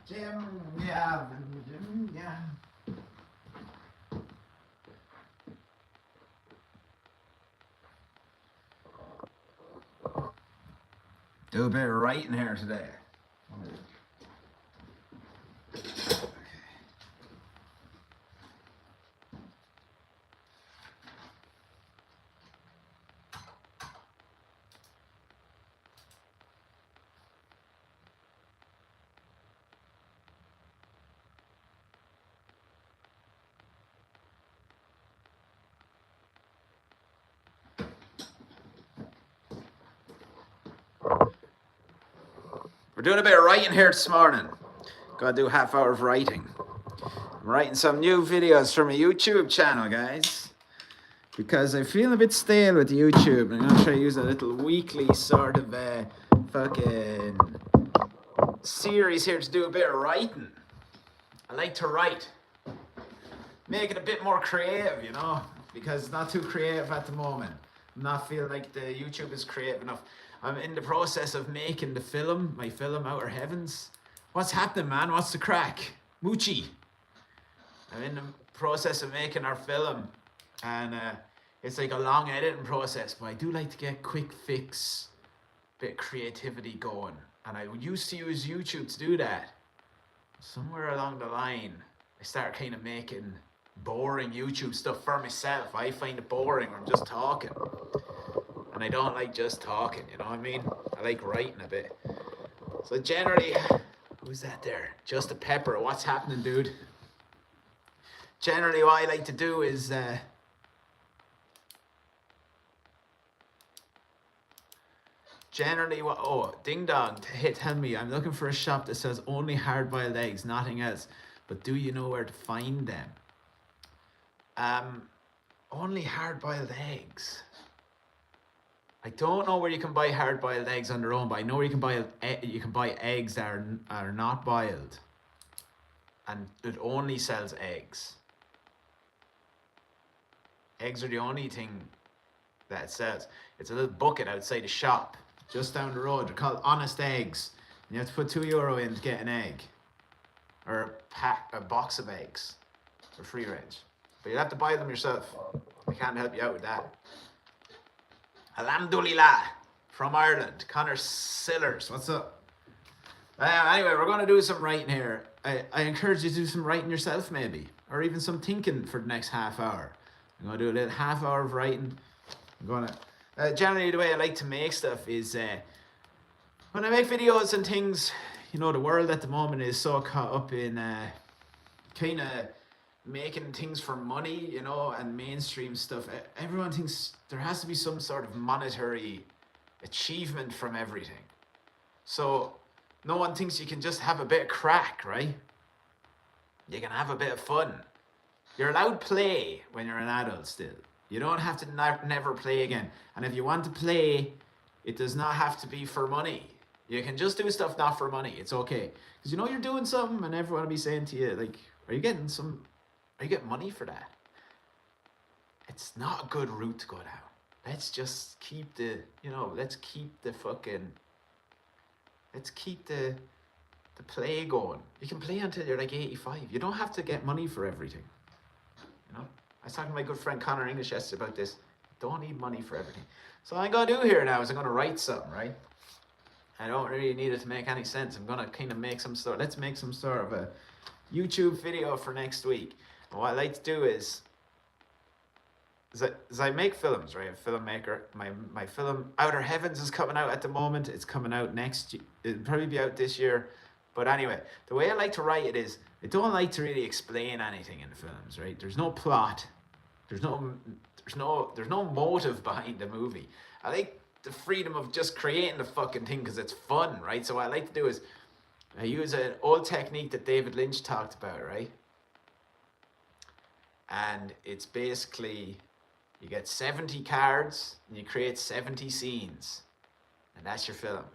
Jim, yeah, Jim, yeah. Do a bit of writing here today. We're doing a bit of writing here this morning. Gotta do a half hour of writing. I'm writing some new videos for my YouTube channel, guys. Because I feel a bit stale with YouTube. I'm gonna try to use a little weekly sort of fucking series here to do a bit of writing. I like to write. Make it a bit more creative, you know, because it's not too creative at the moment. I'm not feeling like the YouTube is creative enough. I'm in the process of making the film, my film, Outer Heavens. What's happening, man? What's the crack? Moochie. I'm in the process of making our film, and it's like a long editing process, but I do like to get quick fix, bit of creativity going. And I used to use YouTube to do that. Somewhere along the line, I started kind of making boring YouTube stuff for myself. I find it boring when I'm just talking. And I don't like just talking, you know what I mean? I like writing a bit. So generally, who's that there? Just a Pepper. What's happening, dude? Generally, what I like to do is Ding Dong, tell me, I'm looking for a shop that sells only hard-boiled eggs, nothing else. But do you know where to find them? Only hard-boiled eggs. I don't know where you can buy hard-boiled eggs on their own, but I know where you can buy eggs that are not boiled, and it only sells eggs. Eggs are the only thing that it sells. It's a little bucket outside the shop, just down the road. They're called Honest Eggs. And you have to put €2 in to get an egg, or a box of eggs, for free range. But you have to buy them yourself. I can't help you out with that. Alhamdulillah, from Ireland. Connor Sillers, what's up? Anyway, we're going to do some writing here. I encourage you to do some writing yourself, maybe, or even some thinking for the next half hour. I'm going to do a little half hour of writing. I'm going to generally, the way I like to make stuff is when I make videos and things, you know, the world at the moment is so caught up in kind of making things for money, you know, and mainstream stuff. Everyone thinks there has to be some sort of monetary achievement from everything. So no one thinks you can just have a bit of crack, right? You can have a bit of fun. You're allowed play when you're an adult still. You don't have to never play again. And if you want to play, it does not have to be for money. You can just do stuff not for money. It's okay. Because you know you're doing something and everyone will be saying to you, like, are you getting money for that? It's not a good route to go down. Let's just keep the play going. You can play until you're like 85. You don't have to get money for everything. You know? I was talking to my good friend Connor English yesterday about this. Don't need money for everything. So what I'm going to do here now is I'm going to write something, right? I don't really need it to make any sense. I'm going to kind of let's make some sort of a YouTube video for next week. And what I like to do is I make films, right? I'm a filmmaker. My film Outer Heavens is coming out at the moment. It's coming out next year. It'll probably be out this year. But anyway, the way I like to write it is I don't like to really explain anything in the films, right? There's no plot. There's no motive behind the movie. I like the freedom of just creating the fucking thing because it's fun, right? So what I like to do is I use an old technique that David Lynch talked about, right? And it's basically you get 70 cards and you create 70 scenes. And that's your film.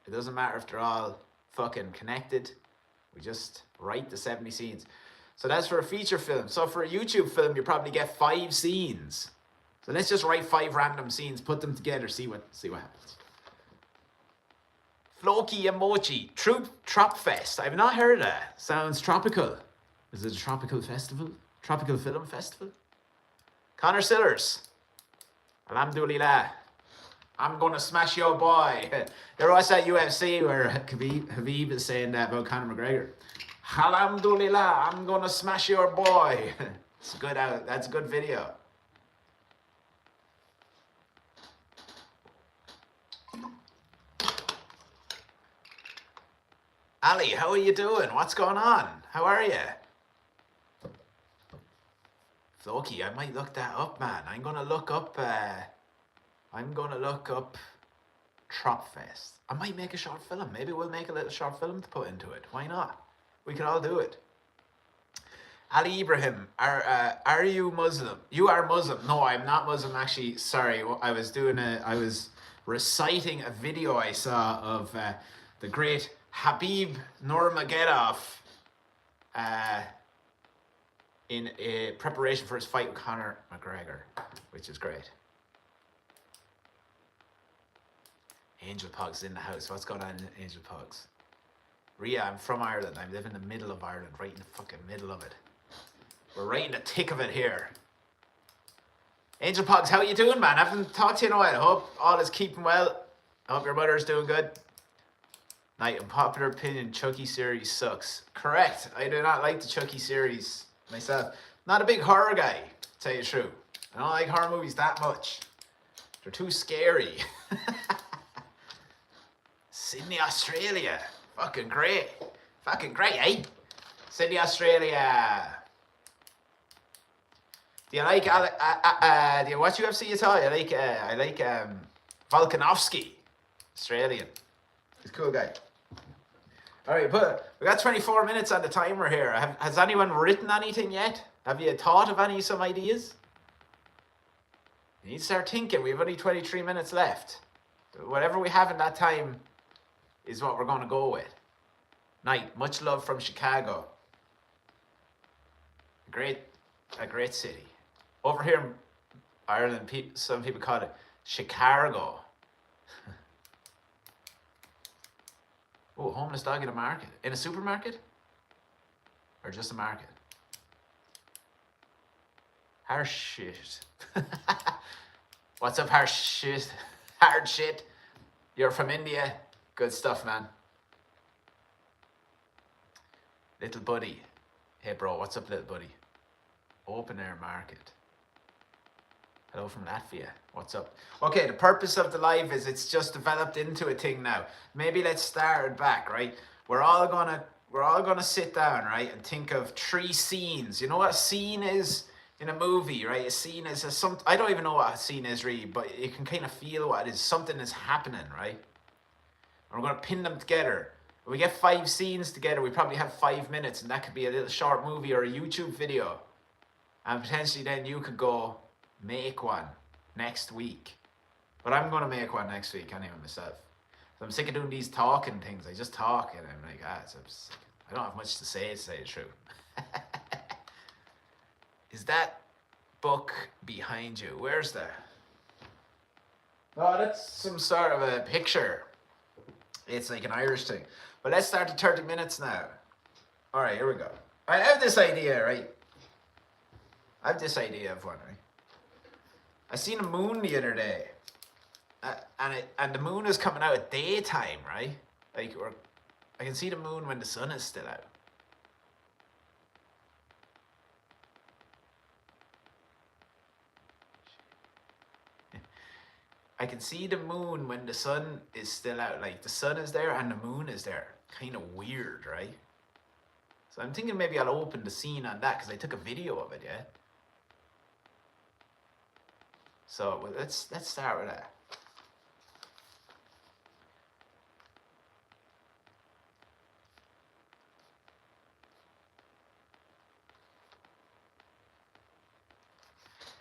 It doesn't matter if they're all fucking connected. We just write the 70 scenes. So that's for a feature film. So for a YouTube film, you probably get 5 scenes. So let's just write 5 random scenes, put them together, see what happens. Floki emoji. Trop Fest. I've not heard of that. Sounds tropical. Is it a tropical festival? Tropical film festival? Connor Sillers. Alhamdulillah. I'm gonna smash your boy. There was that UFC where Habib is saying that about Conor McGregor. Alhamdulillah, I'm gonna smash your boy. It's good. That's a good video. Ali, how are you doing? What's going on? How are you? Floki, I might look that up, man. I'm gonna look up Tropfest. I might make a short film. Maybe we'll make a little short film to put into it. Why not? We can all do it. Ali Ibrahim, are you Muslim? You are Muslim. No, I'm not Muslim, actually. Sorry, I was reciting a video I saw of the great Habib Nurmagomedov in preparation for his fight with Conor McGregor, which is great. Angel Pugs in the house. What's going on in Angel Pugs? Ria, I'm from Ireland. I live in the middle of Ireland, right in the fucking middle of it. We're right in the thick of it here. Angel Pugs, how you doing, man? I haven't talked to you in a while. I hope all is keeping well. I hope your mother's doing good. Night, in popular opinion, Chucky series sucks. Correct. I do not like the Chucky series myself. Not a big horror guy, to tell you the truth. I don't like horror movies that much. They're too scary. Sydney, Australia. Fucking great. Fucking great, eh? Sydney, Australia. Do you like do you watch UFC at all? I like Volkanovski, Australian. He's a cool guy. All right, but we got 24 minutes on the timer here. Has anyone written anything yet? Have you thought of some ideas? You need to start thinking. We have only 23 minutes left. Whatever we have in that time is what we're going to go with. Night, much love from Chicago. A great city. Over here in Ireland, some people call it Chicago. Oh, homeless dog in a market. In a supermarket? Or just a market? Harsh shit. What's up, harsh shit? Hard shit. You're from India? Good stuff, man. Little buddy. Hey, bro, what's up, little buddy? Open air market. Hello from Latvia. What's up? Okay, the purpose of the live is it's just developed into a thing now. Maybe let's start it back, right? We're all gonna sit down, right, and think of 3 scenes. You know what a scene is in a movie, right? A scene is I don't even know what a scene is really, but you can kind of feel what it is. Something is happening, right? And we're gonna pin them together. If we get 5 scenes together, we probably have 5 minutes, and that could be a little short movie or a YouTube video. And potentially then you could go make one next week. But I'm going to make one next week anyway myself. So I'm sick of doing these talking things. I just talk and I'm like, I don't have much to say the truth. Is that book behind you? Where's that? Oh, that's some sort of a picture. It's like an Irish thing. But let's start the 30 minutes now. All right, here we go. I have this idea, right? I have this idea of one, right? I seen a moon the other day, and the moon is coming out at daytime, right? Like, I can see the moon when the sun is still out. I can see the moon when the sun is still out. Like, the sun is there and the moon is there. Kind of weird, right? So I'm thinking maybe I'll open the scene on that because I took a video of it, yeah? So well, let's start with that.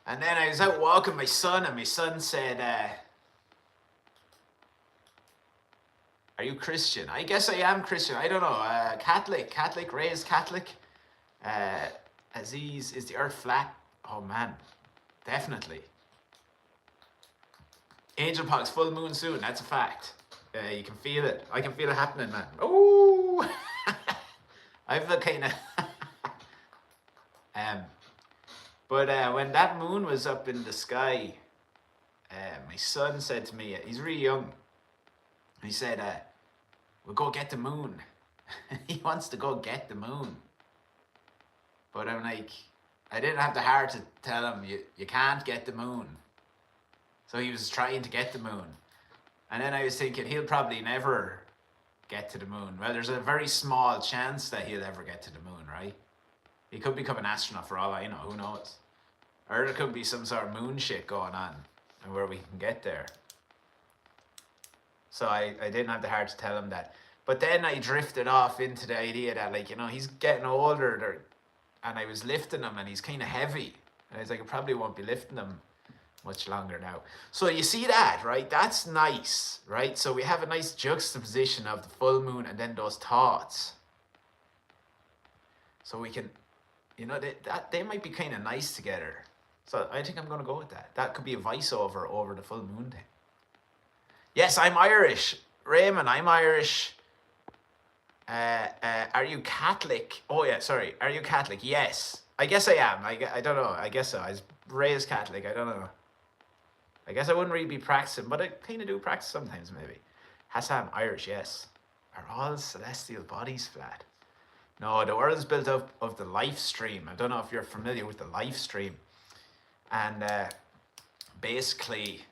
And then I was out walking my son, and my son said, are you Christian? I guess I am Christian. I don't know. Catholic, raised Catholic. Aziz, is the earth flat? Oh man, definitely. Angel Pogs, full moon soon. That's a fact. You can feel it. I can feel it happening, man. Oh, I feel kind of. But when that moon was up in the sky, my son said to me, he's really young. He said, "We'll go get the moon." He wants to go get the moon. But I'm like, I didn't have the heart to tell him you can't get the moon. So he was trying to get the moon. And then I was thinking he'll probably never get to the moon. Well, there's a very small chance that he'll ever get to the moon, right? He could become an astronaut for all I know, who knows? Or there could be some sort of moon shit going on and where we can get there. So I didn't have the heart to tell him that. But then I drifted off into the idea that, like, you know, he's getting older and I was lifting him and he's kind of heavy. And I was like, I probably won't be lifting him much longer now. So you see that, right? That's nice, right? So we have a nice juxtaposition of the full moon and then those thoughts. So we can, you know, they might be kind of nice together. So I think I'm going to go with that. That could be a voiceover over the full moon thing. Yes, I'm Irish. Raymond, I'm Irish. Are you Catholic? Oh yeah, sorry. Are you Catholic? Yes. I guess I am. I don't know. I guess so. I was raised Catholic. I don't know. I guess I wouldn't really be practicing, but I kind of do practice sometimes, maybe. Hassan, Irish, yes. Are all celestial bodies flat? No, the world is built up of the life stream. I don't know if you're familiar with the life stream. And basically,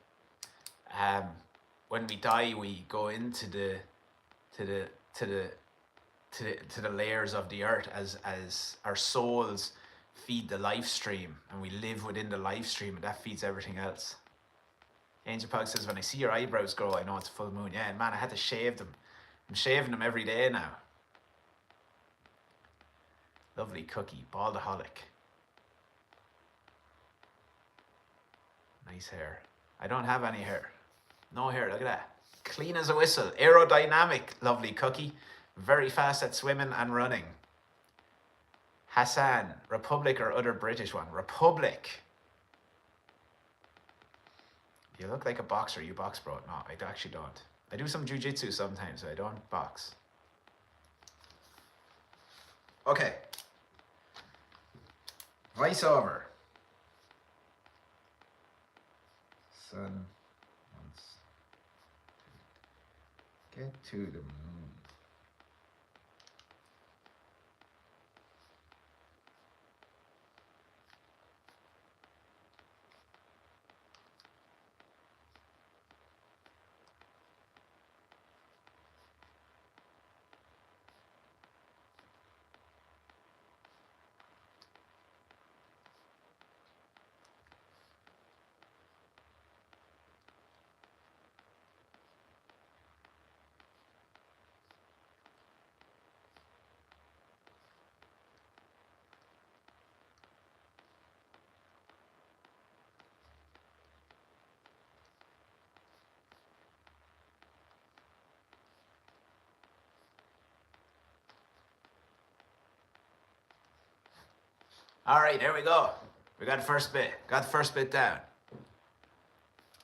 when we die, we go into the layers of the earth as our souls feed the life stream, and we live within the life stream, and that feeds everything else. Angel Pog says, when I see your eyebrows grow, I know it's full moon. Yeah, man, I had to shave them. I'm shaving them every day now. Lovely cookie, baldaholic. Nice hair. I don't have any hair. No hair, look at that. Clean as a whistle. Aerodynamic, lovely cookie. Very fast at swimming and running. Hassan, Republic or other British one? Republic. You look like a boxer. You box, bro. No, I actually don't. I do some jiu-jitsu sometimes, so I don't box. Okay. Voiceover. Son wants to get to the moon. All right, there we go. We got the first bit. Got the first bit down.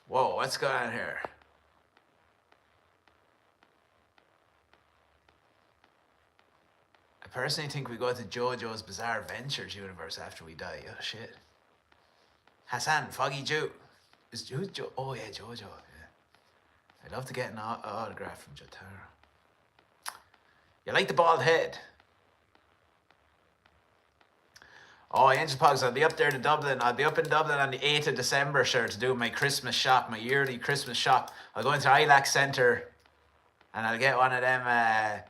Whoa, what's going on here? I personally think we go to JoJo's Bizarre Adventures universe after we die. Oh, shit. Hassan, Foggy Jew. Who's Joe? Oh, yeah, JoJo. Yeah. I'd love to get an autograph from Jotaro. You like the bald head? Oh, Angel Pogs, I'll be up there to Dublin. I'll be up in Dublin on the 8th of December, sure, to do my Christmas shop, my yearly Christmas shop. I'll go into ILAC Centre and I'll get one of them, I'll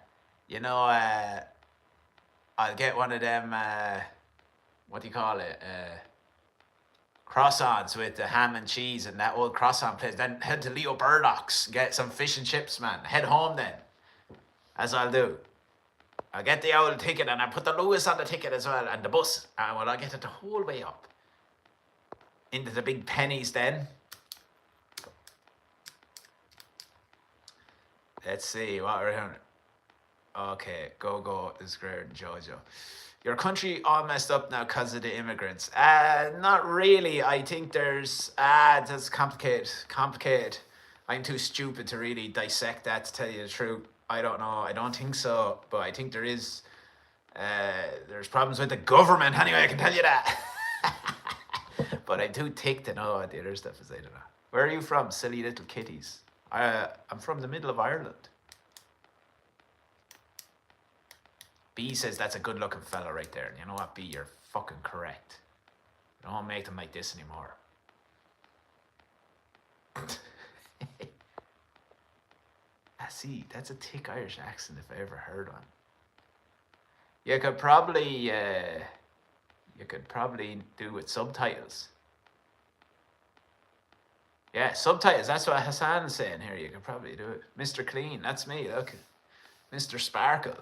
get one of them, what do you call it? Croissants with the ham and cheese and that old croissant place. Then head to Leo Burdock's, get some fish and chips, man. Head home then. As I'll do. I'll get the old ticket and I'll put the Lewis on the ticket as well and the bus. And I'll get it the whole way up. Into the big pennies then. Let's see what we're doing. Okay, go is greater than JoJo. Your country all messed up now because of the immigrants. Not really. I think there's, that's complicated. I'm too stupid to really dissect that, to tell you the truth. I don't know. I don't think so, but I think there is. There's problems with the government. Anyway, I can tell you that. But I'm too thick to know what the other stuff is. I don't know. Where are you from, silly little kitties? I'm from the middle of Ireland. B says that's a good-looking fella right there. And you know what, B? You're fucking correct. Don't make them like this anymore. I see. That's a thick Irish accent if I ever heard one. You could probably do with subtitles. Yeah, subtitles. That's what Hassan's saying here. You could probably do it. Mr. Clean. That's me. Look, Mr. Sparkle.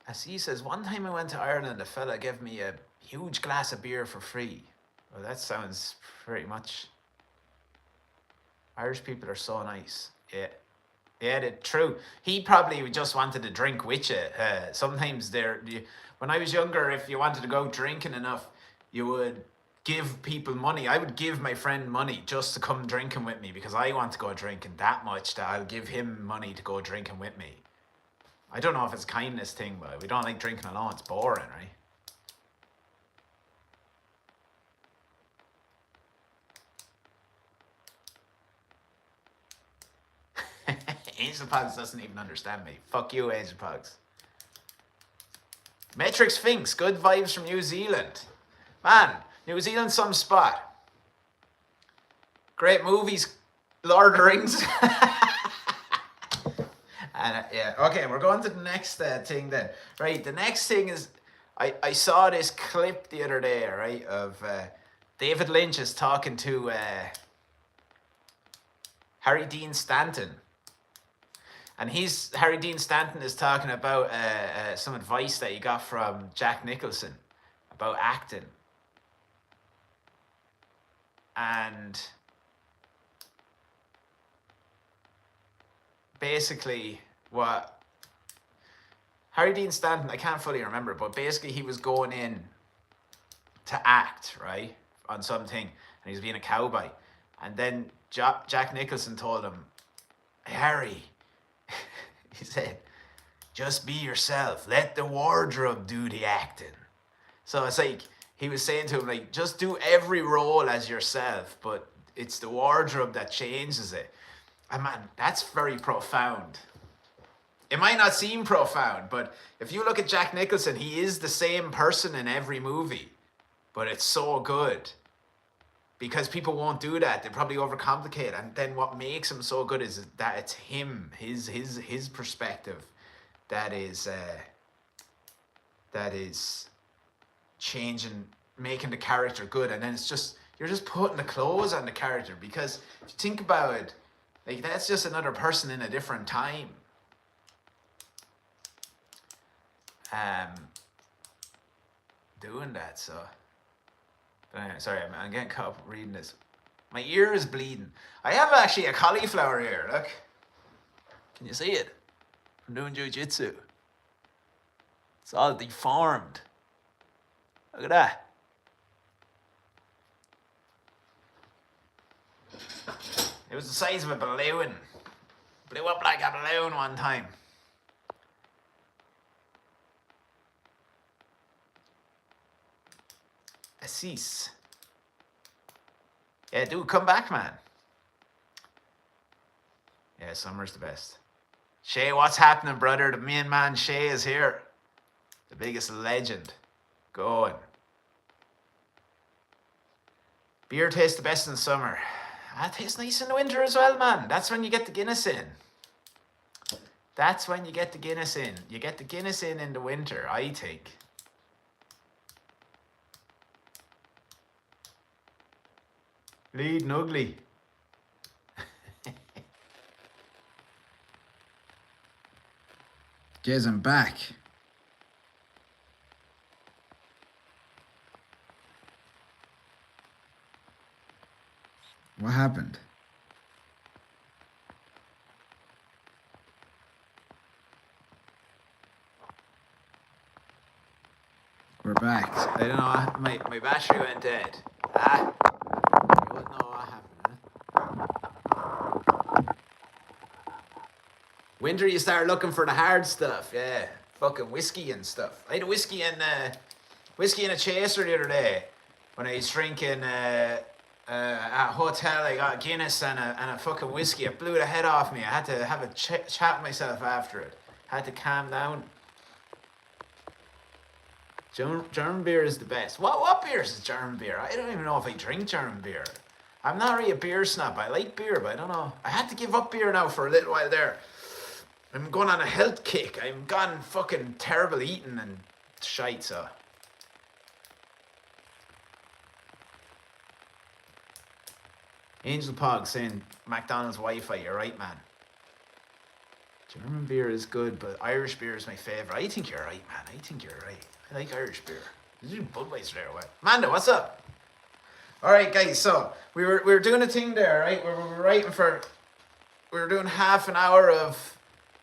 As he says, one time I went to Ireland, a fella gave me a huge glass of beer for free. Well, that sounds pretty much... Irish people are so nice. Yeah. Yeah, true. He probably just wanted to drink with you. Sometimes when I was younger, if you wanted to go drinking enough, you would give people money. I would give my friend money just to come drinking with me because I want to go drinking that much that I'll give him money to go drinking with me. I don't know if it's a kindness thing, but we don't like drinking alone. It's boring, right? Angel Pogs doesn't even understand me. Fuck you, Angel Pogs. Metric Sphinx, good vibes from New Zealand. Man, New Zealand's some spot. Great movies, Lord of the Rings. And yeah, okay, we're going to the next thing then. Right, the next thing is, I saw this clip the other day, right, of David Lynch is talking to Harry Dean Stanton. And Harry Dean Stanton is talking about some advice that he got from Jack Nicholson about acting. And basically what Harry Dean Stanton, I can't fully remember, but basically he was going in to act, right, on something, and he was being a cowboy. And then Jack Nicholson told him, hey, Harry, he said, just be yourself. Let the wardrobe do the acting. So it's like, he was saying to him, like, just do every role as yourself, but it's the wardrobe that changes it. And man, that's very profound. It might not seem profound, but if you look at Jack Nicholson, he is the same person in every movie, but it's so good. Because people won't do that. They probably overcomplicate. And then what makes him so good is that it's him, his perspective that is changing, making the character good. And then it's just, you're just putting the clothes on the character. Because if you think about it, like, that's just another person in a different time. Doing that, so... But anyway, sorry, I'm getting caught up reading this. My ear is bleeding. I have actually a cauliflower ear, look. Can you see it? I'm doing jiu-jitsu. It's all deformed. Look at that. It was the size of a balloon. Blew up like a balloon one time. Assis. Yeah, dude, come back, man. Yeah, summer's the best. Shay, what's happening, brother? The main man Shay is here. The biggest legend going. Beer tastes the best in summer. It tastes nice in the winter as well, man. That's when you get the Guinness in. That's when you get the Guinness in. You get the Guinness in the winter, I think. Bleeding ugly. Guys, I'm back. What happened? We're back. I don't know, my battery went dead. Ah, you wouldn't know what happened, huh? Winter, you start looking for the hard stuff, yeah. Fucking whiskey and stuff. I had a whiskey and a chaser the other day when I was drinking at a hotel. I got Guinness and a fucking whiskey. It blew the head off me. I had to have a chat with myself after it. Had to calm down. German beer is the best. What beer is German beer? I don't even know if I drink German beer. I'm not really a beer snob. I like beer, but I don't know. I had to give up beer now for a little while there. I'm going on a health kick. I'm gone fucking terrible eating and shite, so. Angel Pog saying McDonald's Wi-Fi. You're right, man. German beer is good, but Irish beer is my favourite. I think you're right, man. I think you're right. I like Irish beer. Did you do Budweiser there? What? Manda, what's up? All right, guys. So we were doing a thing there, right? We were writing we were doing half an hour of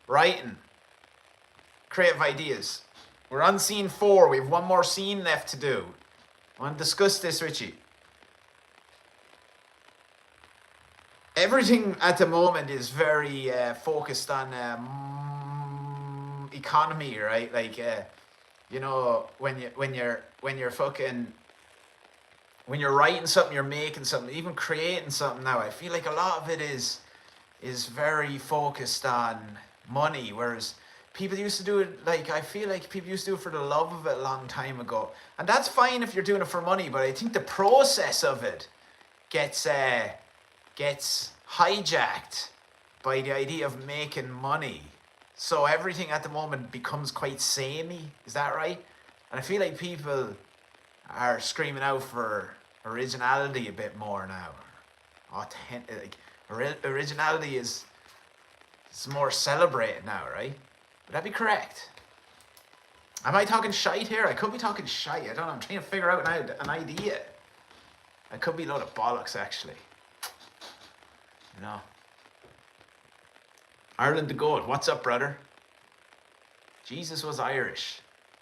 writing, creative ideas. We're on scene 4. We have one more scene left to do. I want to discuss this with you. Everything at the moment is very focused on economy, right? Like, you know, when you're writing something, you're making something, even creating something now. I feel like a lot of it is very focused on money, whereas people used to do it, like, I feel like people used to do it for the love of it a long time ago. And that's fine if you're doing it for money, but I think the process of it gets hijacked by the idea of making money. So everything at the moment becomes quite samey. Is that right? And I feel like people are screaming out for originality a bit more now. Originality is more celebrated now, right? Would that be correct? Am I talking shite here? I could be talking shite. I don't know. I'm trying to figure out an idea. I could be a load of bollocks, actually. You know. Ireland the goat. What's up, brother? Jesus was Irish.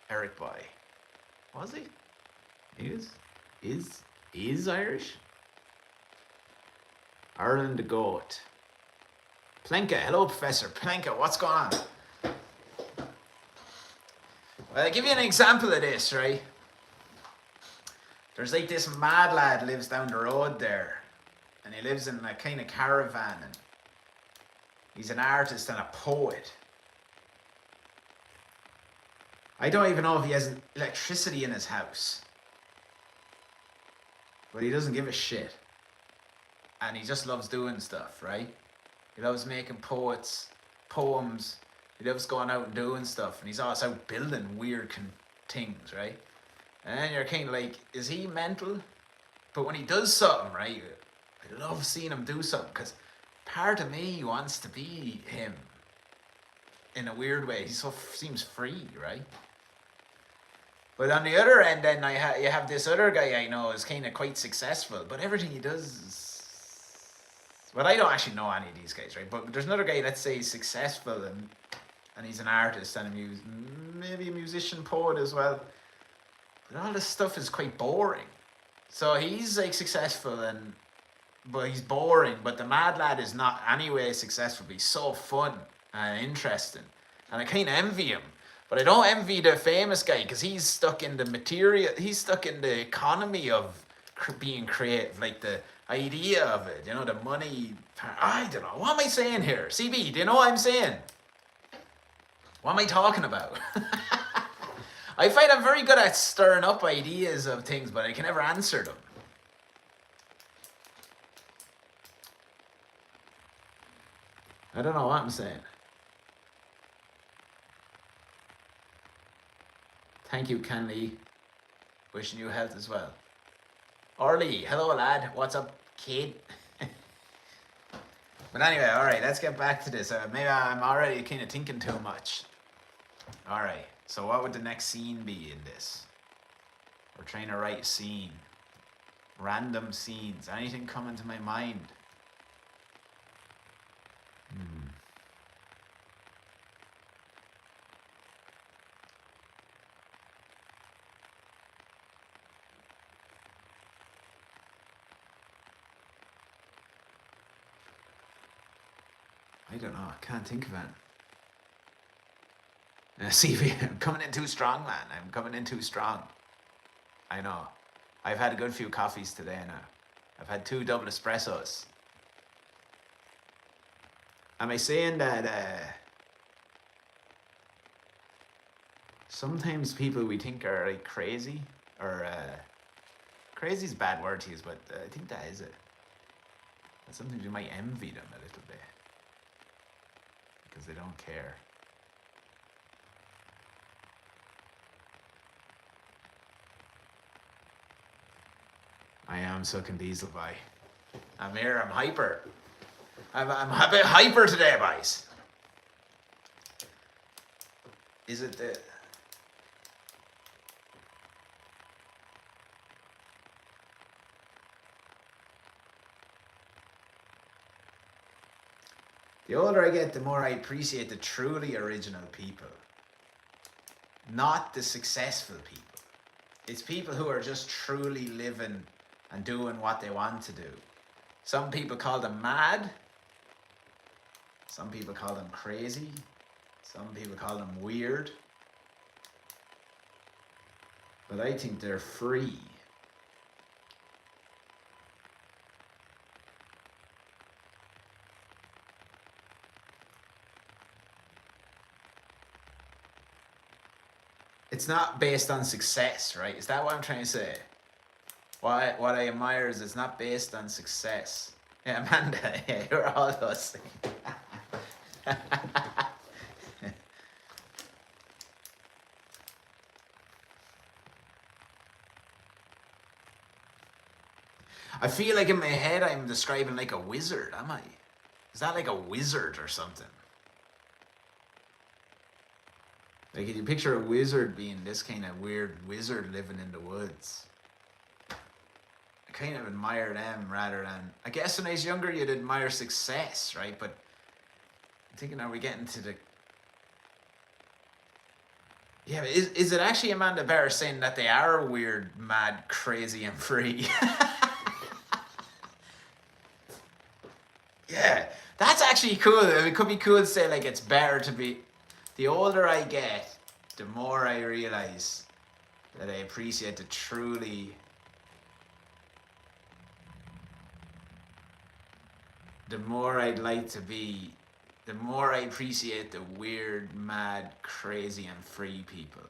Eric Boy. Was he? Is Irish? Ireland the goat. Plenka. Hello, Professor. Plenka, what's going on? Well, I'll give you an example of this, right? There's like this mad lad lives down the road there. And he lives in a kind of caravan. And he's an artist and a poet. I don't even know if he has electricity in his house. But he doesn't give a shit. And he just loves doing stuff, right? He loves making poems. He loves going out and doing stuff. And he's always out building weird things, right? And then you're kind of like, is he mental? But when he does something, right, I love seeing him do something, because part of me wants to be him in a weird way. He seems free, right? But on the other end, then you have this other guy I know is kind of quite successful, but everything he does is... Well, I don't actually know any of these guys, right? But there's another guy, let's say, he's successful and he's an artist and maybe a musician, poet as well. But all this stuff is quite boring. So he's like successful but he's boring. But the mad lad is not anyway successful, but he's so fun and interesting. And I kind of envy him. But I don't envy the famous guy, because he's stuck in the material, he's stuck in the economy of being creative, like the idea of it, you know, the money. I don't know. What am I saying here? CB, do you know what I'm saying? What am I talking about? I find I'm very good at stirring up ideas of things, but I can never answer them. I don't know what I'm saying. Thank you, Ken Lee. Wishing you health as well. Orly, hello lad. What's up, kid? But anyway, all right, let's get back to this. Maybe I'm already kind of thinking too much. All right, so what would the next scene be in this? We're trying to write a scene. Random scenes. Anything coming to my mind? I don't know. I can't think of it. See, I'm coming in too strong, man. I'm coming in too strong. I know. I've had a good few coffees today now. I've had 2 double espressos. Am I saying that sometimes people we think are like crazy, or crazy is a bad word to use, but I think that is it. And sometimes you might envy them a little bit because they don't care. I am sucking diesel, boy. I'm here, I'm hyper. I'm a bit hyper today, boys. Is it the older I get, the more I appreciate the truly original people. Not the successful people. It's people who are just truly living and doing what they want to do. Some people call them mad. Some people call them crazy. Some people call them weird. But I think they're free. It's not based on success, right? Is that what I'm trying to say? What I admire is it's not based on success. Yeah, Amanda, yeah, you're all those things. I feel like in my head I'm describing like a wizard, am I? Is that like a wizard or something? Like, if you picture a wizard being this kind of weird wizard living in the woods, I kind of admire them rather than, I guess when I was younger you'd admire success, right? But I'm thinking, are we getting to the, yeah, but is it actually Amanda Bear saying that they are weird, mad, crazy and free? Yeah, that's actually cool. It could be cool to say like it's better to be, the older I get, the more I realize that I appreciate the truly, the more I'd like to be, the more I appreciate the weird, mad, crazy and free people.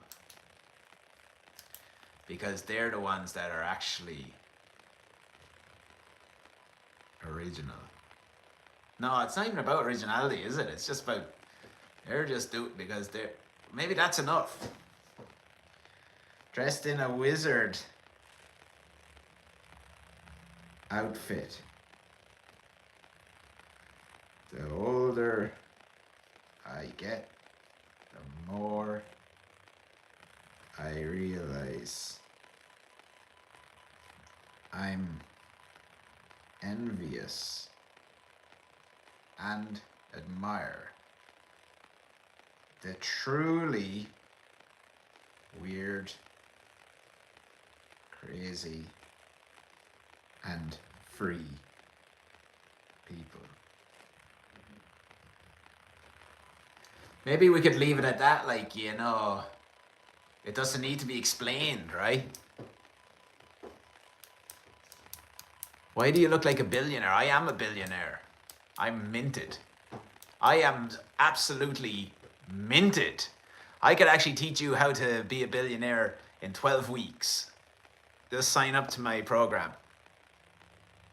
Because they're the ones that are actually original. No, it's not even about originality, is it? It's just about, they're just doing it because they're, maybe that's enough. Dressed in a wizard outfit. The older I get, the more I realize I'm envious and admire the truly weird, crazy, and free people. Maybe we could leave it at that, like, you know, it doesn't need to be explained, right? Why do you look like a billionaire? I am a billionaire. I'm minted. I am absolutely minted. I could actually teach you how to be a billionaire in 12 weeks. Just sign up to my program.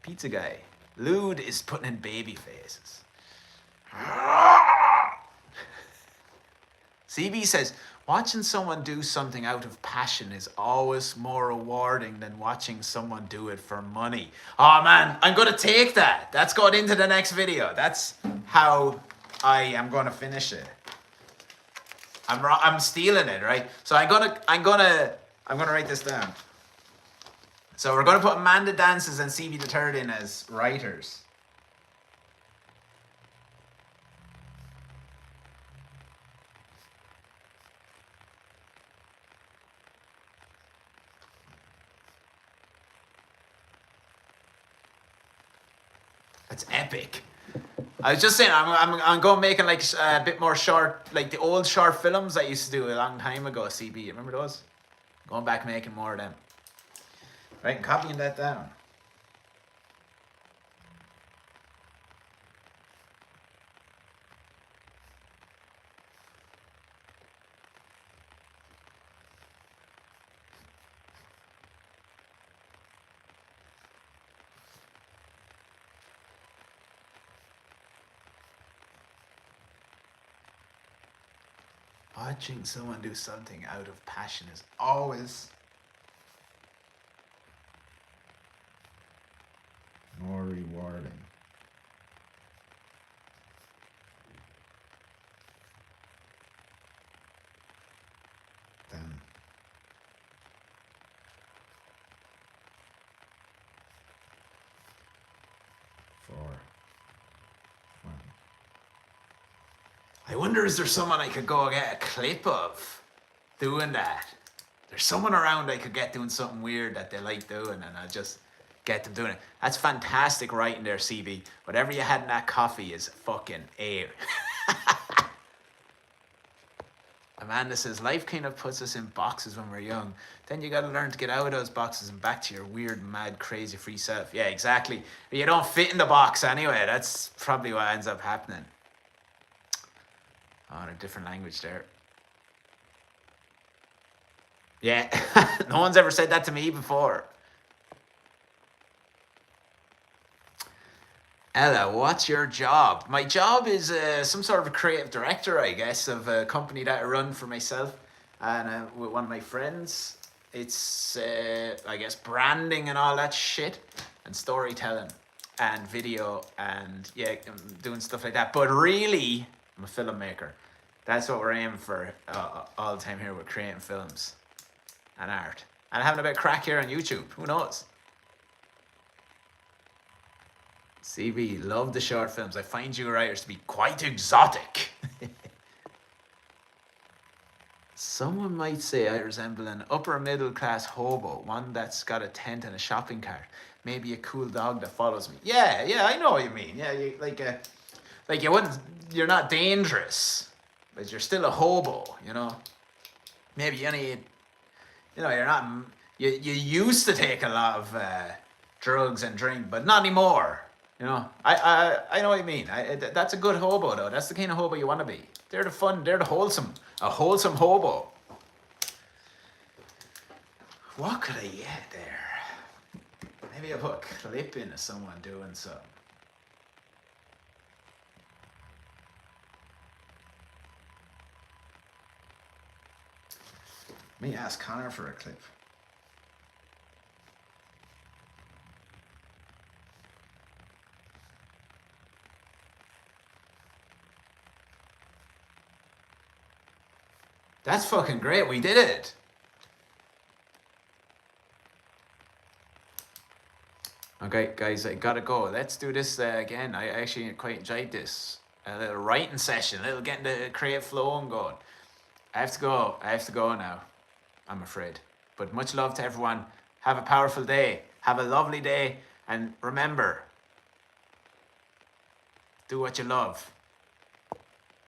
Pizza guy. Lude is putting in baby faces. CB says, watching someone do something out of passion is always more rewarding than watching someone do it for money. Oh man, I'm going to take that. That's going into the next video. That's how I am going to finish it. I'm stealing it, right? So I'm gonna write this down. So we're gonna put Amanda Dances and CB the Third in as writers. That's epic. I was just saying, I'm going making like a bit more short, like the old short films I used to do a long time ago. CB, remember those? Going back making more of them. Right, and copying that down. Watching someone do something out of passion is always more rewarding than for fun. I wonder, is there someone I could go get a clip of doing that? There's someone around I could get doing something weird that they like doing, and I just get them doing it. That's fantastic writing there, CB. Whatever you had in that coffee is fucking air. Amanda says, life kind of puts us in boxes when we're young. Then you got to learn to get out of those boxes and back to your weird, mad, crazy, free self. Yeah, exactly. But you don't fit in the box anyway. That's probably what ends up happening. Oh, in a different language there. Yeah, no one's ever said that to me before. Ella, what's your job? My job is some sort of a creative director, I guess, of a company that I run for myself and with one of my friends. It's, I guess, branding and all that shit, and storytelling and video and, yeah, I'm doing stuff like that. But really, I'm a filmmaker. That's what we're aiming for all the time here. We're creating films and art. And having a bit of crack here on YouTube. Who knows? CB, love the short films. I find you writers to be quite exotic. Someone might say I resemble an upper middle class hobo, one that's got a tent and a shopping cart, maybe a cool dog that follows me. Yeah, I know what you mean. Yeah, like you wouldn't. You're not dangerous, but you're still a hobo. You know. Maybe you need. You know, you're not. You used to take a lot of drugs and drink, but not anymore. You know, I know what you mean. That's a good hobo, though. That's the kind of hobo you want to be. They're the fun, they're the wholesome. A wholesome hobo. What could I get there? Maybe I put a clip in of someone doing something. Let me ask Connor for a clip. That's fucking great. We did it. Okay, guys, I gotta go. Let's do this again. I actually quite enjoyed this. A little writing session, a little getting the creative flow on going. I have to go now. I'm afraid. But much love to everyone. Have a powerful day. Have a lovely day. And remember, do what you love.